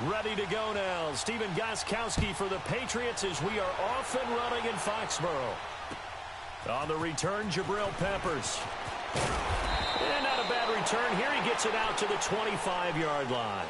Ready to go now. Stephen Gostkowski for the Patriots as we are off and running in Foxborough. On the return, Jabril Peppers. And not a bad return. Here he gets it out to the 25-yard line.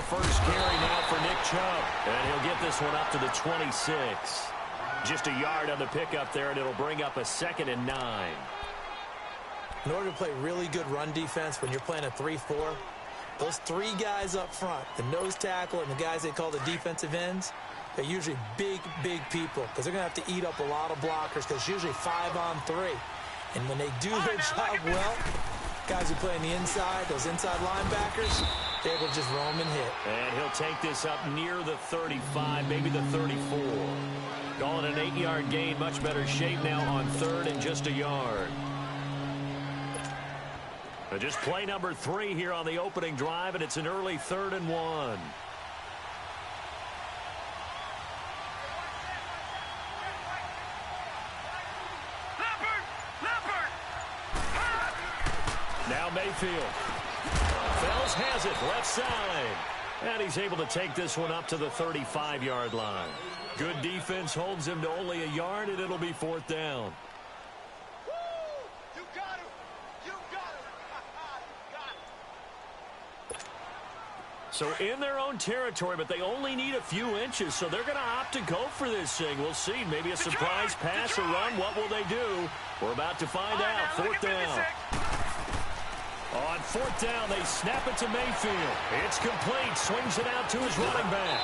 First carry now for Nick Chubb. And he'll get this one up to the 26. Just a yard on the pickup there, and it'll bring up a 2nd and 9. In order to play really good run defense when you're playing a 3-4, those three guys up front, the nose tackle and the guys they call the defensive ends, they're usually big, big people because they're going to have to eat up a lot of blockers because it's usually 5-on-3. And when they do their job well, guys who play on the inside, those inside linebackers, they're able to just roam and hit. And he'll take this up near the 35, maybe the 34. Call it an 8-yard gain, much better shape now on 3rd and just a yard. But just play number 3 here on the opening drive, and it's an early 3rd and 1. Now Mayfield. Fells has it, left side. And he's able to take this one up to the 35-yard line. Good defense holds him to only a yard, and it'll be 4th down. You got him. You got him. So in their own territory, but they only need a few inches, so they're going to opt to go for this thing. We'll see. Maybe a surprise pass or run. What will they do? We're about to find out. 4th down. On 4th down, they snap it to Mayfield. It's complete. Swings it out to his running back.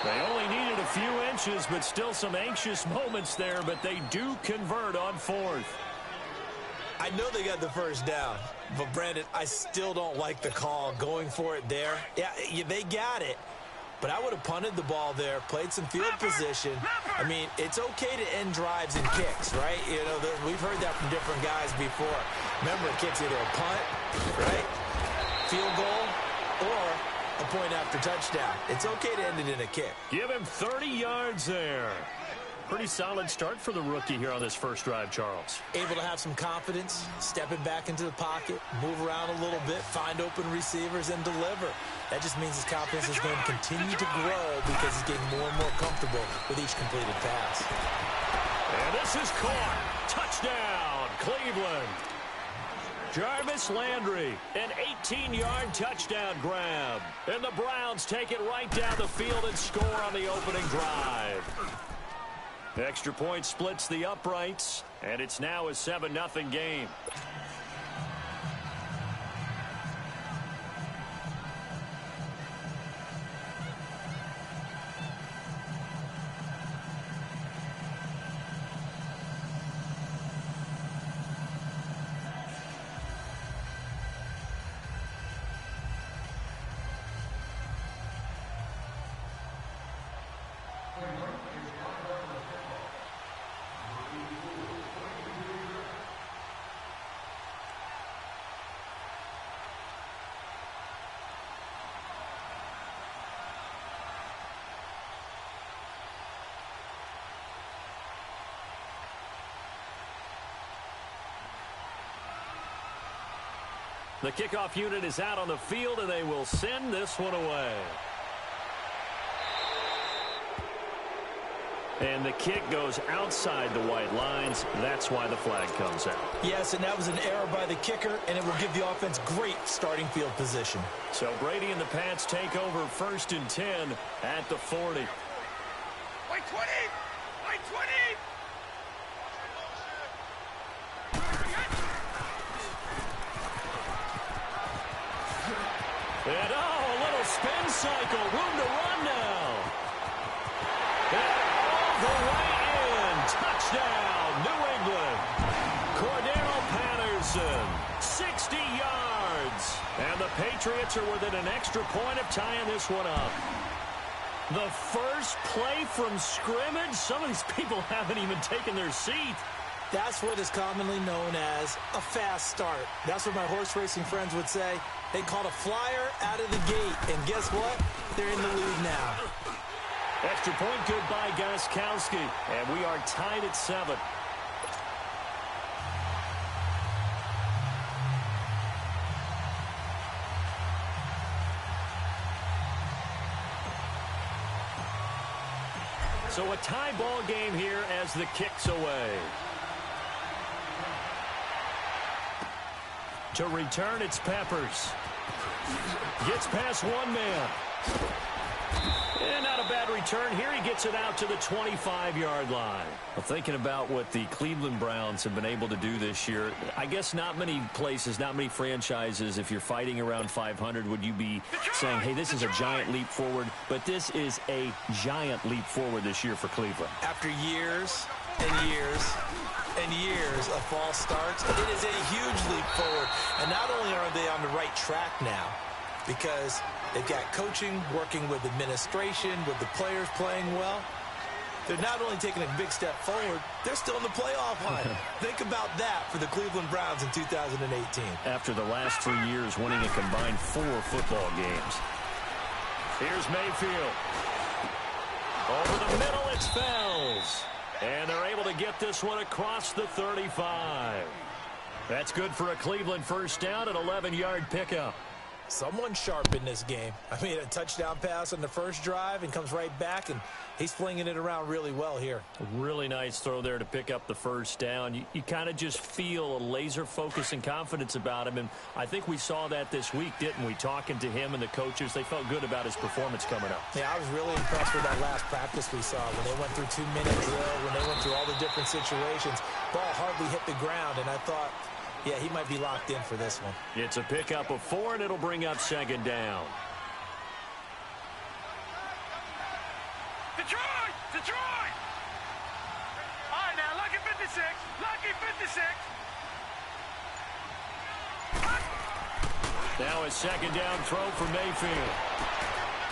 They only needed a few inches, but still some anxious moments there, but they do convert on 4th. I know they got the first down, but, Brandon, I still don't like the call going for it there. Yeah, they got it, but I would have punted the ball there, played some field position. I mean, it's okay to end drives and kicks, right? You know, we've heard that from different guys before. Remember, a kick's either a punt, right, field goal, or a point after touchdown. It's okay to end it in a kick. Give him 30 yards there. Pretty solid start for the rookie here on this first drive, Charles. Able to have some confidence, stepping back into the pocket, move around a little bit, find open receivers, and deliver. That just means his confidence is going to continue to grow because he's getting more and more comfortable with each completed pass. And this is caught. Touchdown, Cleveland. Jarvis Landry, an 18-yard touchdown grab. And the Browns take it right down the field and score on the opening drive. Extra point splits the uprights, and it's now a 7-0 game. The kickoff unit is out on the field, and they will send this one away. And the kick goes outside the white lines. That's why the flag comes out. Yes, and that was an error by the kicker, and it will give the offense great starting field position. So Brady and the Pats take over 1st and 10 at the 40. Wait, 20! Wait, 20! And a little spin cycle. Room to run now. And all the way in. Touchdown, New England. Cordero Patterson, 60 yards. And the Patriots are within an extra point of tying this one up. The first play from scrimmage. Some of these people haven't even taken their seat. That's what is commonly known as a fast start. That's what my horse racing friends would say. They caught a flyer out of the gate. And guess what? They're in the lead now. Extra point good by Gostkowski. And we are tied at 7. So a tie ball game here as the kick's away. To return, it's Peppers. Gets past one man. And not a bad return. Here he gets it out to the 25-yard line. Well, thinking about what the Cleveland Browns have been able to do this year, I guess not many places, not many franchises, if you're fighting around 500, would you be saying, hey, this is a giant leap forward? But this is a giant leap forward this year for Cleveland. After years and years and years of false starts, it is a huge leap forward. And not only are they on the right track now, because they've got coaching, working with administration, with the players playing well. They're not only taking a big step forward, they're still in the playoff hunt. Think about that for the Cleveland Browns in 2018. After the last 3 years winning a combined 4 football games. Here's Mayfield. Over the middle, it's Fells. And they're able to get this one across the 35. That's good for a Cleveland first down, an 11-yard pickup. Someone sharp in this game. I mean, a touchdown pass on the first drive and comes right back, and he's flinging it around really well here. A really nice throw there to pick up the first down. You kind of just feel a laser focus and confidence about him, and I think we saw that this week, didn't we? Talking to him and the coaches, they felt good about his performance coming up. Yeah, I was really impressed with that last practice we saw when they went through 2-minute drill, when they went through all the different situations. Ball hardly hit the ground, and I thought, yeah, he might be locked in for this one. It's a pickup of 4, and it'll bring up second down. Detroit! Detroit! All right, now, lucky 56. Lucky 56. Now a second down throw for Mayfield.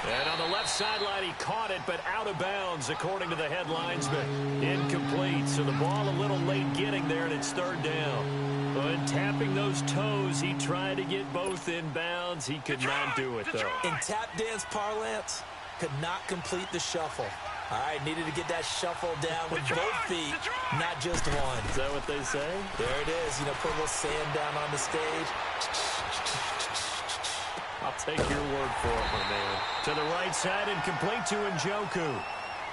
And on the left sideline, he caught it, but out of bounds, according to the head linesman. Incomplete, so the ball a little late getting there, and it's third down. But tapping those toes, he tried to get both in bounds. He could not do it, though. In tap dance parlance, could not complete the shuffle. All right, needed to get that shuffle down with both feet, not just one. Is that what they say? There it is. You know, put a little sand down on the stage. I'll take your word for it, my man. To the right side and complete to Njoku.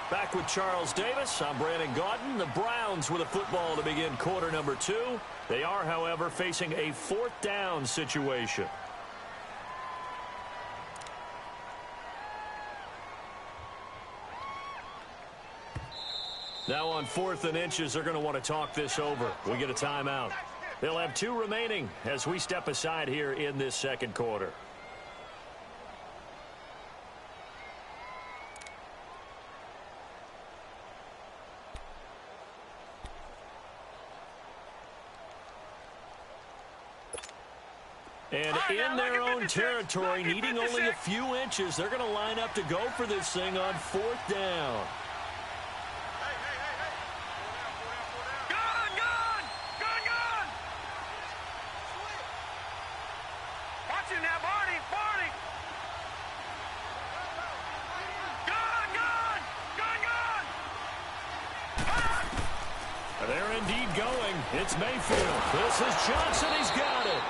Back with Charles Davis. I'm Brandon Gaudin. The Browns with a football to begin quarter number 2. They are, however, facing a 4th down situation. Now on 4th and inches, they're going to want to talk this over. We get a timeout. They'll have 2 remaining as we step aside here in this second quarter. And in their own territory, needing only a few inches, they're going to line up to go for this thing on 4th down. Gun! Gun! Gun! Gun! Watch it now, Barney! Barney! Gun! Gun! Gun! Gun! They're indeed going. It's Mayfield. This is Johnson. He's got it.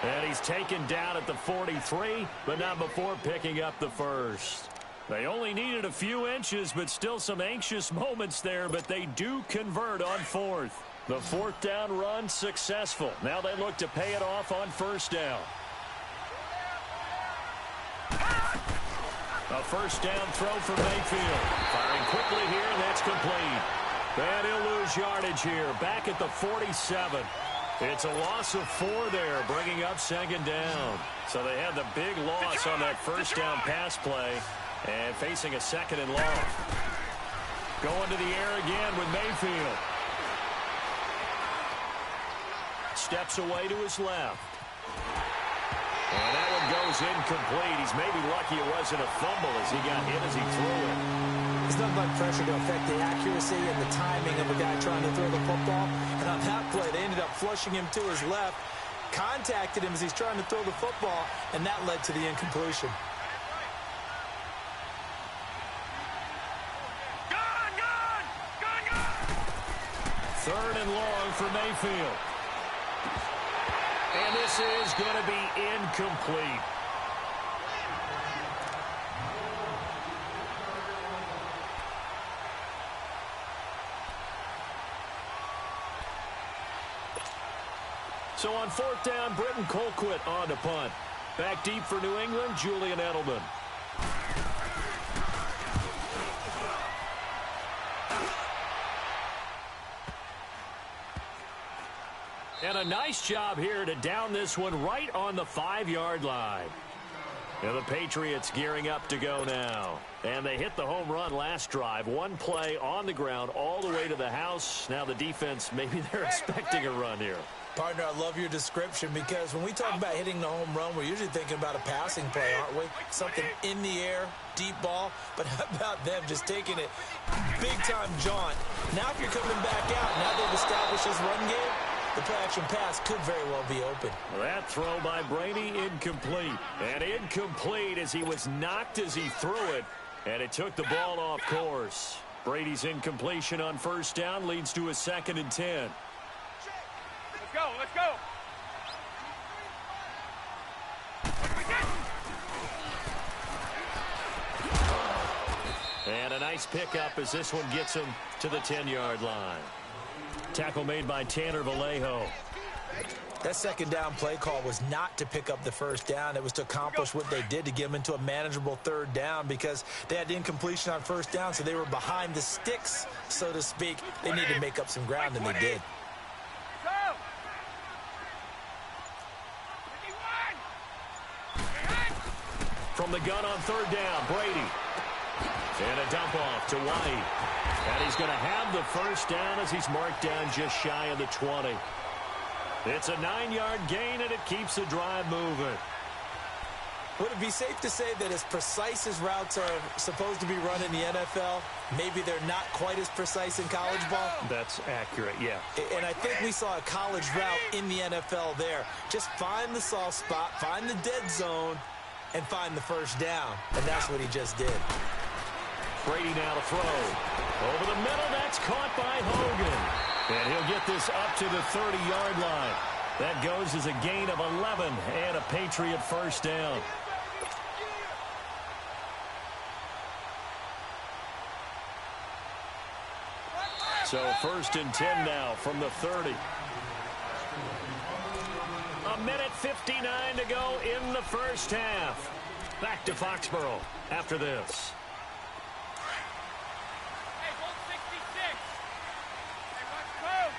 And he's taken down at the 43, but not before picking up the first. They only needed a few inches, but still some anxious moments there, but they do convert on 4th. The 4th down run successful. Now they look to pay it off on 1st down. A 1st down throw for Mayfield. Firing quickly here, and that's complete. And he'll lose yardage here, back at the 47. It's a loss of 4 there, bringing up second down. So they had the big loss on that 1st down pass play and facing a 2nd and long. Going to the air again with Mayfield. Steps away to his left. And that one goes incomplete. He's maybe lucky it wasn't a fumble as he got hit as he threw it. There's nothing like pressure to affect the accuracy and the timing of a guy trying to throw the football. And on that play, they ended up flushing him to his left, contacted him as he's trying to throw the football, and that led to the incompletion. Third and long for Mayfield. And this is going to be incomplete. So on fourth down, Britton Colquitt on to punt. Back deep for New England, Julian Edelman. And a nice job here to down this one right on the 5-yard line. And the Patriots gearing up to go now. And they hit the home run last drive. One play on the ground all the way to the house. Now the defense, maybe they're expecting a run here. Partner, I love your description because when we talk about hitting the home run, we're usually thinking about a passing play, aren't we? Something in the air, deep ball. But how about them just taking it big-time jaunt? Now if you're coming back out, now they've established this run game, the play-action pass could very well be open. That throw by Brady incomplete. And incomplete as he was knocked as he threw it. And it took the ball off course. Brady's incompletion on first down leads to a 2nd and 10. Let's go, let's go. And a nice pickup as this one gets him to the 10-yard line. Tackle made by Tanner Vallejo. That second down play call was not to pick up the first down. It was to accomplish what they did to get them into a manageable third down because they had incompletion on first down, so they were behind the sticks, so to speak. They needed to make up some ground, and they did. From the gun on third down, Brady. And a dump off to White. And he's going to have the first down as he's marked down just shy of the 20. It's a 9-yard gain, and it keeps the drive moving. Would it be safe to say that as precise as routes are supposed to be run in the NFL, maybe they're not quite as precise in college ball? That's accurate, yeah. And I think we saw a college route in the NFL there. Just find the soft spot, find the dead zone, and find the first down. And that's what he just did. Brady now to throw. Over the middle, that's caught by Hogan. And he'll get this up to the 30-yard line. That goes as a gain of 11 and a Patriot first down. So 1st and 10 now from the 30. A minute 59 to go in the first half. Back to Foxborough after this. Hey, goal 66. Hey, watch code.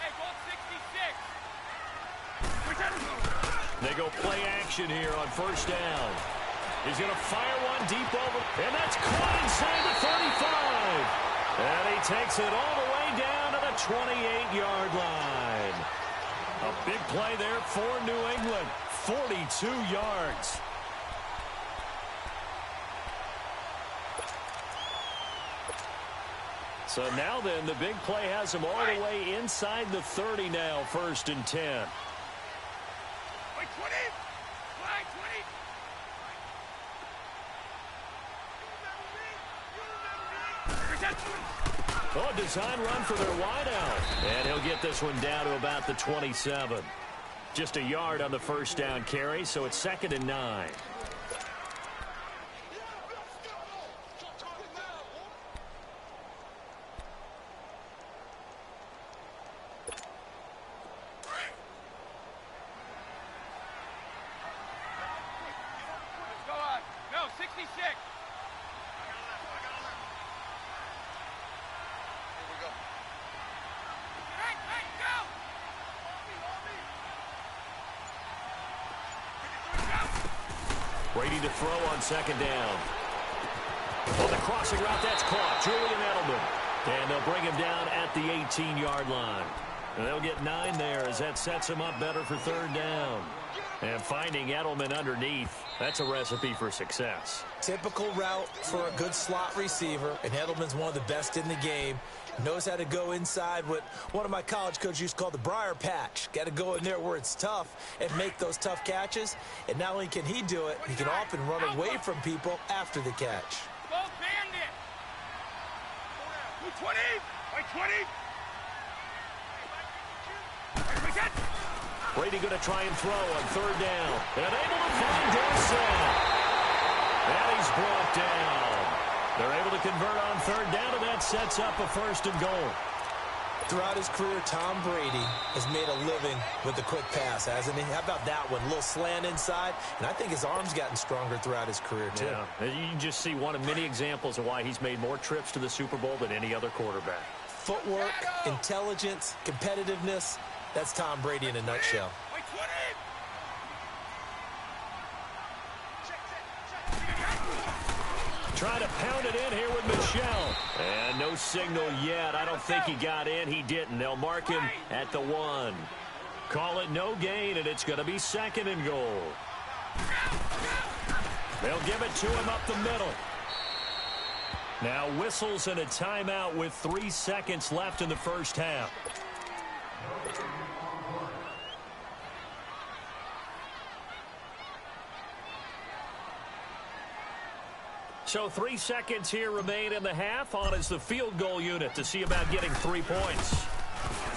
Hey, goal 66. They go play action here on first down. He's going to fire one deep over, and that's caught inside the 35. And he takes it all the way down to the 28-yard line. A big play there for New England. 42 yards. So now then, the big play has him all the way inside the 30 now, 1st and 10. Wait, 20. Flag 20. Oh, design run for their wideout. And he'll get this one down to about the 27. Just a yard on the first down carry, so it's 2nd and 9. Go on. No, 66. Brady to throw on 2nd down. On the crossing route, that's caught. Julian Edelman. And they'll bring him down at the 18-yard line. And they'll get 9 there as that sets him up better for 3rd down. And finding Edelman underneath, that's a recipe for success. Typical route for a good slot receiver, and Edelman's one of the best in the game. Knows how to go inside what one of my college coaches used to call the briar patch. Got to go in there where it's tough and make those tough catches. And not only can he do it, he can often run away from people after the catch. Go bandit! 20! By 20! Brady going to try and throw on third down. And able to find Dorsett. And he's brought down. They're able to convert on third down, and that sets up a first and goal. Throughout his career, Tom Brady has made a living with the quick pass, hasn't he? How about that one? A little slant inside, and I think his arm's gotten stronger throughout his career, too. Yeah, you can just see one of many examples of why he's made more trips to the Super Bowl than any other quarterback. Footwork, intelligence, competitiveness, that's Tom Brady in a nutshell. Trying to pound it in here with Michel. And no signal yet. I don't think he got in. He didn't. They'll mark him at the 1. Call it no gain, and it's going to be second and goal. They'll give it to him up the middle. Now whistles and a timeout with 3 seconds left in the first half. So 3 seconds here remain in the half. On is the field goal unit to see about getting 3 points.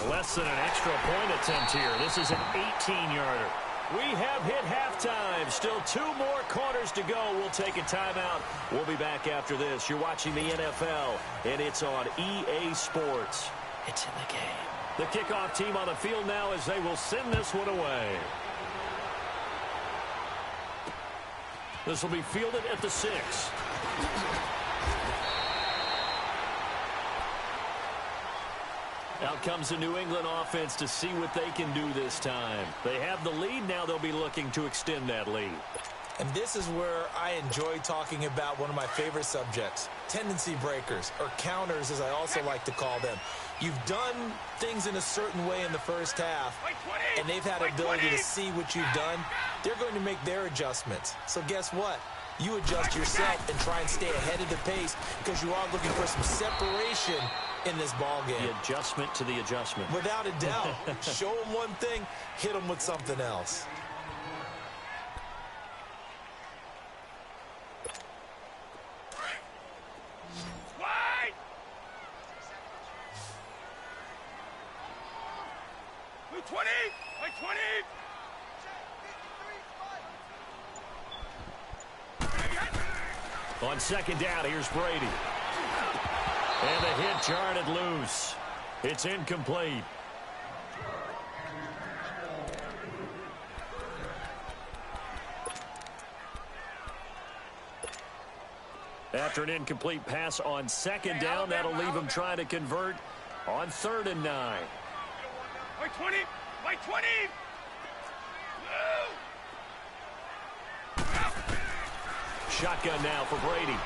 Less than an extra point attempt here. This is an 18-yarder. We have hit halftime. Still 2 more quarters to go. We'll take a timeout. We'll be back after this. You're watching the NFL, and it's on EA Sports. It's in the game. The kickoff team on the field now as they will send this one away. This will be fielded at the 6. Out comes the New England offense to see what they can do this time. They have the lead. Now they'll be looking to extend that lead. And this is where I enjoy talking about one of my favorite subjects, tendency breakers, or counters as I also like to call them. You've done things in a certain way in the first half, and they've had an ability to see what you've done. They're going to make their adjustments. So guess what? You adjust yourself and try and stay ahead of the pace because you are looking for some separation in this ball game. The adjustment to the adjustment. Without a doubt. Show them one thing, hit them with something else. Wide! 20! By 20! On second down, here's Brady. And the hit jarred loose. It's incomplete. After an incomplete pass on second down, that'll leave him trying to convert on 3rd and 9. By 20! By 20! Shotgun now for Brady.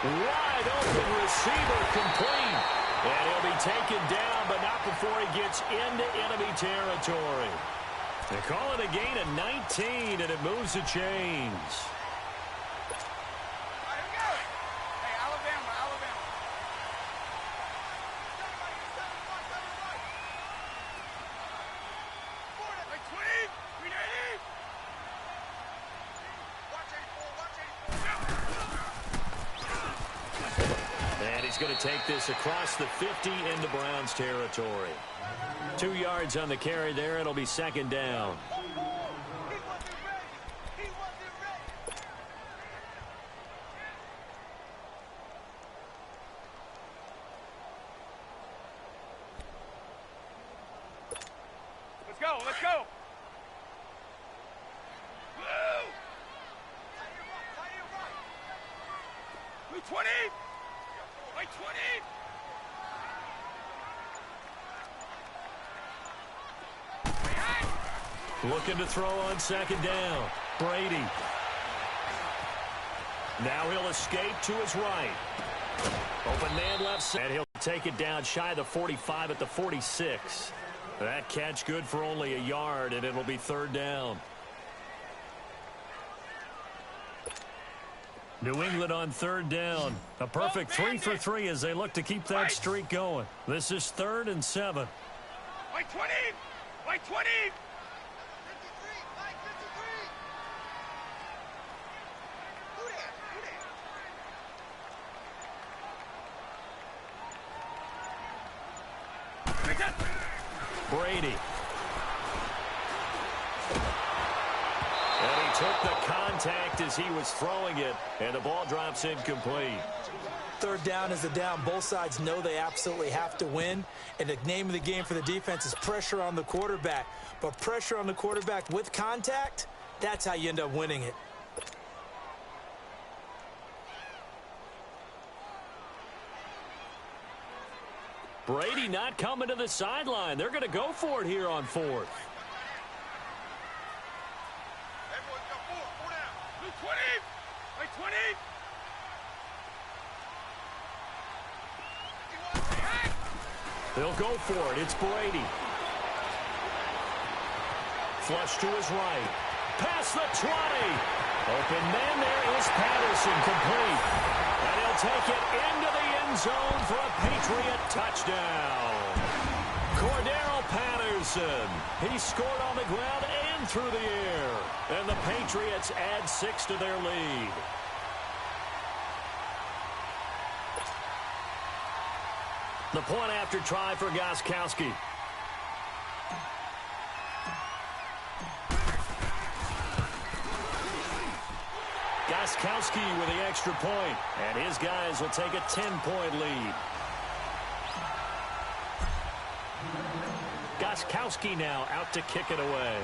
Wide open receiver complete. And he'll be taken down, but not before he gets into enemy territory. They call it a gain of 19, and it moves the chains. Going to take this across the 50 into Browns territory. 2 yards on the carry there. It'll be second down. Let's go, let's go. 20. By 20. Looking to throw on second down. Brady. Now he'll escape to his right. Open man left side. And he'll take it down shy of the 45 at the 46. That catch good for only a yard, and it'll be third down. New England on third down. A perfect 3 for 3 as they look to keep that streak going. This is 3rd and 7. Wait 20! Wait 20! Brady. And he took the contact as he was throwing it, and the ball drops incomplete. Third down is a down. Both sides know they absolutely have to win, and the name of the game for the defense is pressure on the quarterback. But pressure on the quarterback with contact, that's how you end up winning it. Brady not coming to the sideline. They're going to go for it here on 4th. Everyone got 4 down. Blue 20! Wait 20! They'll go for it. It's Brady. Flush to his right. Past the 20. Open man there is Patterson, complete. And he'll take it into the end zone for a Patriot touchdown. Cordero Patterson. He scored on the ground and through the air. And the Patriots add 6 to their lead. The point after try for Gostkowski. Gostkowski with the extra point, and his guys will take a 10-point lead. Gostkowski now out to kick it away.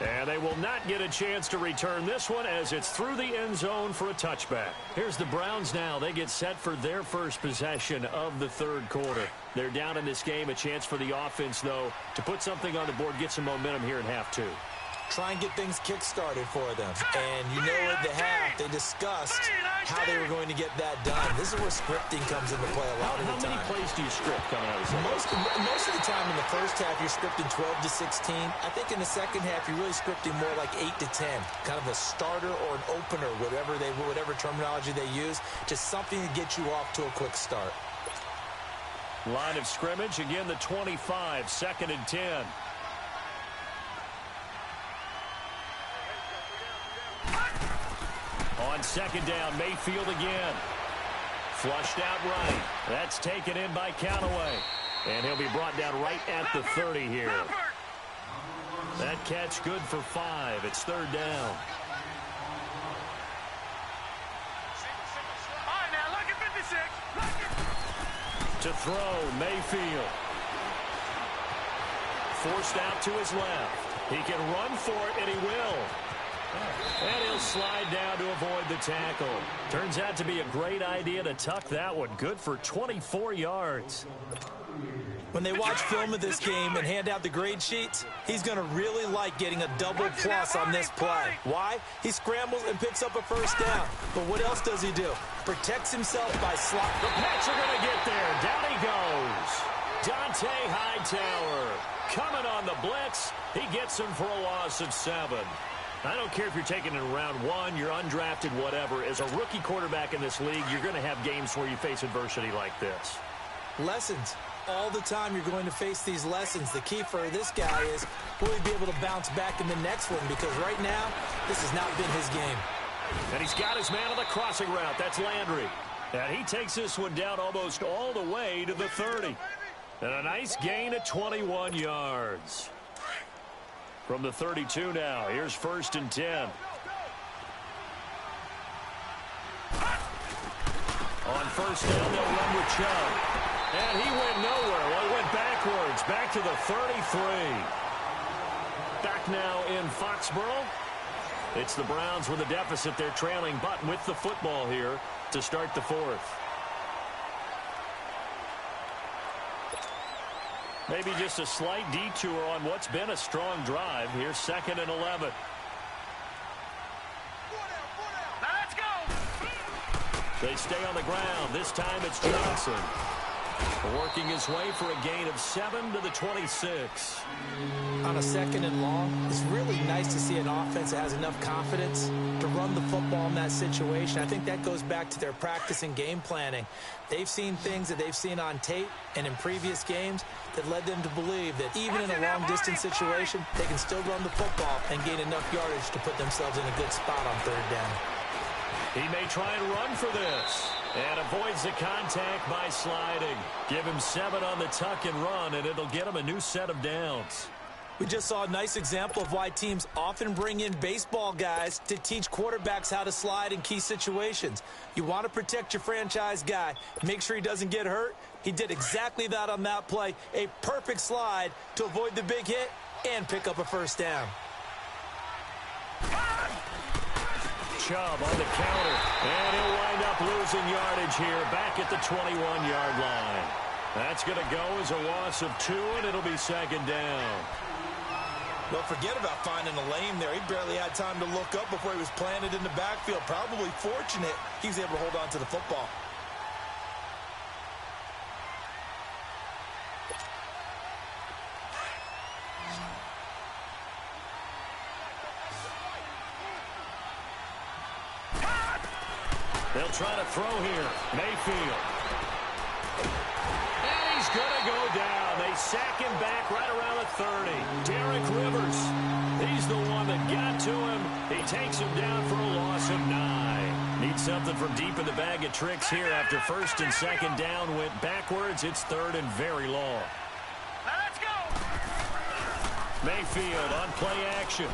And they will not get a chance to return this one as it's through the end zone for a touchback. Here's the Browns now. They get set for their first possession of the third quarter. They're down in this game. A chance for the offense, though, to put something on the board, get some momentum here in half 2. Try and get things kick-started for them. And you know at the half, they discussed how they were going to get that done. This is where scripting comes into play a lot of the time. How many plays do you script coming out of this? Most of the time in the first half, you're scripting 12 to 16. I think in the second half, you're really scripting more like 8 to 10. Kind of a starter or an opener, whatever terminology they use. Just something to get you off to a quick start. Line of scrimmage, again the 25, 2nd and 10. On 2nd down, Mayfield again. Flushed out right. That's taken in by Callaway. And he'll be brought down right at the 30 here. That catch good for 5. It's 3rd down. All right, now, look at 56. To throw, Mayfield. Forced out to his left. He can run for it, and he will. And he'll slide down to avoid the tackle. Turns out to be a great idea to tuck that one. Good for 24 yards. When they watch film of this game and hand out the grade sheets, he's going to really like getting a double plus on this play. Why? He scrambles and picks up a first down. But what else does he do? Protects himself by slot. The Pats are going to get there. Down he goes. Dante Hightower coming on the blitz. He gets him for a loss of 7. I don't care if you're taking it in round 1, you're undrafted, whatever. As a rookie quarterback in this league, you're going to have games where you face adversity like this. Lessons. All the time you're going to face these lessons. The key for this guy is, will he be able to bounce back in the next one? Because right now, this has not been his game. And he's got his man on the crossing route. That's Landry. And he takes this one down almost all the way to the 30. And a nice gain of 21 yards. From the 32 now, here's 1st and 10. On 1st down, they'll run with Chubb. And he went nowhere. Well, he went backwards, back to the 33. Back now in Foxborough. It's the Browns with a deficit. They're trailing, but with the football here to start the 4th. Maybe just a slight detour on what's been a strong drive. Here's 2nd and 11. Now let's go. They stay on the ground. This time it's Johnson. Working his way for a gain of 7 to the 26. On a 2nd and long, it's really nice to see an offense that has enough confidence to run the football in that situation. I think that goes back to their practice and game planning. They've seen things that they've seen on tape and in previous games that led them to believe that even in a long-distance situation, they can still run the football and gain enough yardage to put themselves in a good spot on 3rd down. He may try and run for this. And avoids the contact by sliding. Give him 7 on the tuck and run, and it'll get him a new set of downs. We just saw a nice example of why teams often bring in baseball guys to teach quarterbacks how to slide in key situations. You want to protect your franchise guy. Make sure he doesn't get hurt. He did exactly that on that play. A perfect slide to avoid the big hit and pick up a 1st down. Chubb on the counter, and he'll wind up losing yardage here back at the 21-yard line. That's going to go as a loss of 2, and it'll be 2nd down. Well, forget about finding a lane there. He barely had time to look up before he was planted in the backfield. Probably fortunate he was able to hold on to the football. They'll try to throw here. Mayfield. And he's going to go down. They sack him back right around the 30. Derek Rivers. He's the one that got to him. He takes him down for a loss of 9. Needs something from deep in the bag of tricks here after 1st and 2nd down went backwards. It's 3rd and very long. Let's go. Mayfield on play action.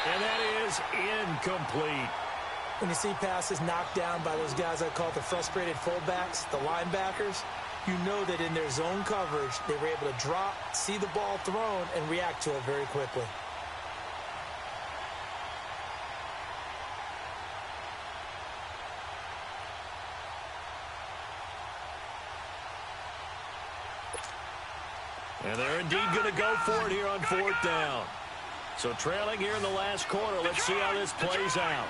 And that is incomplete. When you see passes knocked down by those guys I call the frustrated fullbacks, the linebackers, you know that in their zone coverage, they were able to drop, see the ball thrown, and react to it very quickly. And they're indeed going to go for it here on 4th down. So trailing here in the last quarter. Let's see how this plays out.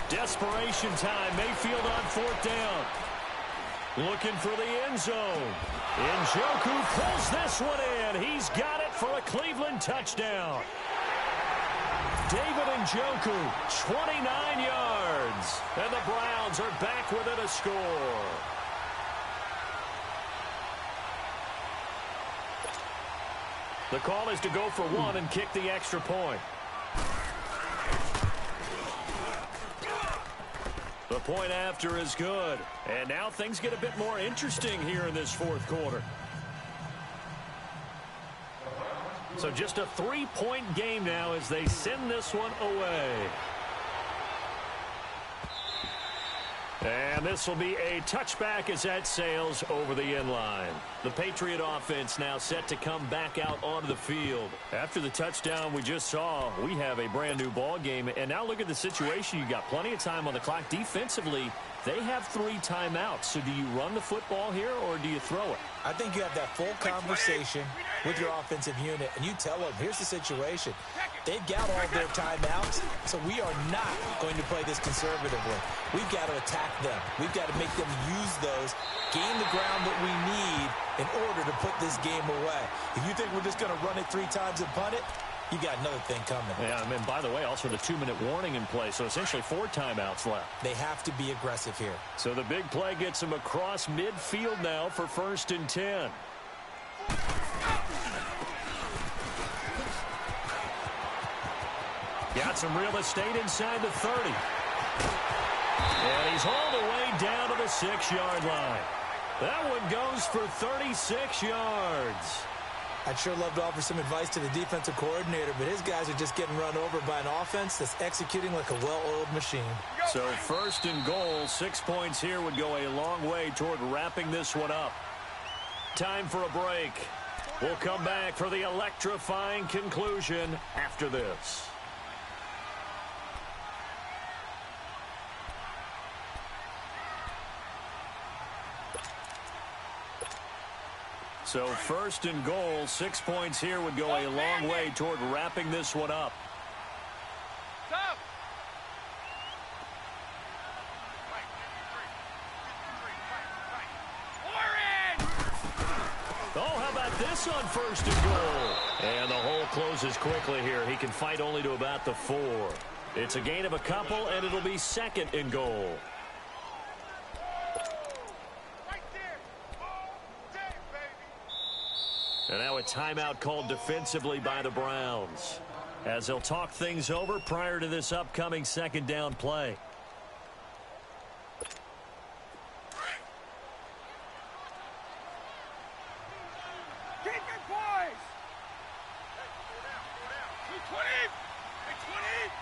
Desperation time. Mayfield on 4th down. Looking for the end zone. Njoku pulls this one in. He's got it for a Cleveland touchdown. David Njoku, 29 yards. And the Browns are back within a score. The call is to go for 1 and kick the extra point. The point after is good. And now things get a bit more interesting here in this 4th quarter. So just a 3-point game now as they send this one away. And this will be a touchback as that sails over the end line. The Patriot offense now set to come back out onto the field. After the touchdown we just saw, we have a brand new ball game. And now look at the situation. You got plenty of time on the clock. Defensively, they have 3 timeouts. So do you run the football here or do you throw it? I think you have that full conversation with your offensive unit, and you tell them, here's the situation. They've got all their timeouts, so we are not going to play this conservatively. We've got to attack them. We've got to make them use those, gain the ground that we need in order to put this game away. If you think we're just going to run it 3 times and punt it, you got another thing coming. Yeah, and by the way, also the 2-minute warning in play, so essentially 4 timeouts left. They have to be aggressive here. So the big play gets them across midfield now for 1st and 10. Got some real estate inside the 30. And he's all the way down to the 6-yard line. That one goes for 36 yards. I'd sure love to offer some advice to the defensive coordinator, but his guys are just getting run over by an offense that's executing like a well-oiled machine. So 1st and goal, 6 points here would go a long way toward wrapping this one up. Time for a break. We'll come back for the electrifying conclusion after this. So first and goal, 6 points here would go a long way toward wrapping this one up. Stop. Oh, how about this on first and goal? And the hole closes quickly here. He can fight only to about the 4. It's a gain of a couple, and it'll be second and goal. Right there. All day, baby. And now a timeout called defensively by the Browns, as they'll talk things over prior to this upcoming second down play. Keep your poise. 220. 220.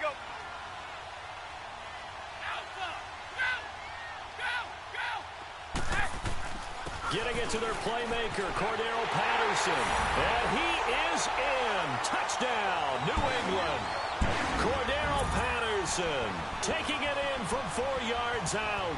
Go. Alpha. Go. Getting it to their playmaker, Cordero Patterson. And he is in. Touchdown, New England. Cordero Patterson taking it in from 4 yards out.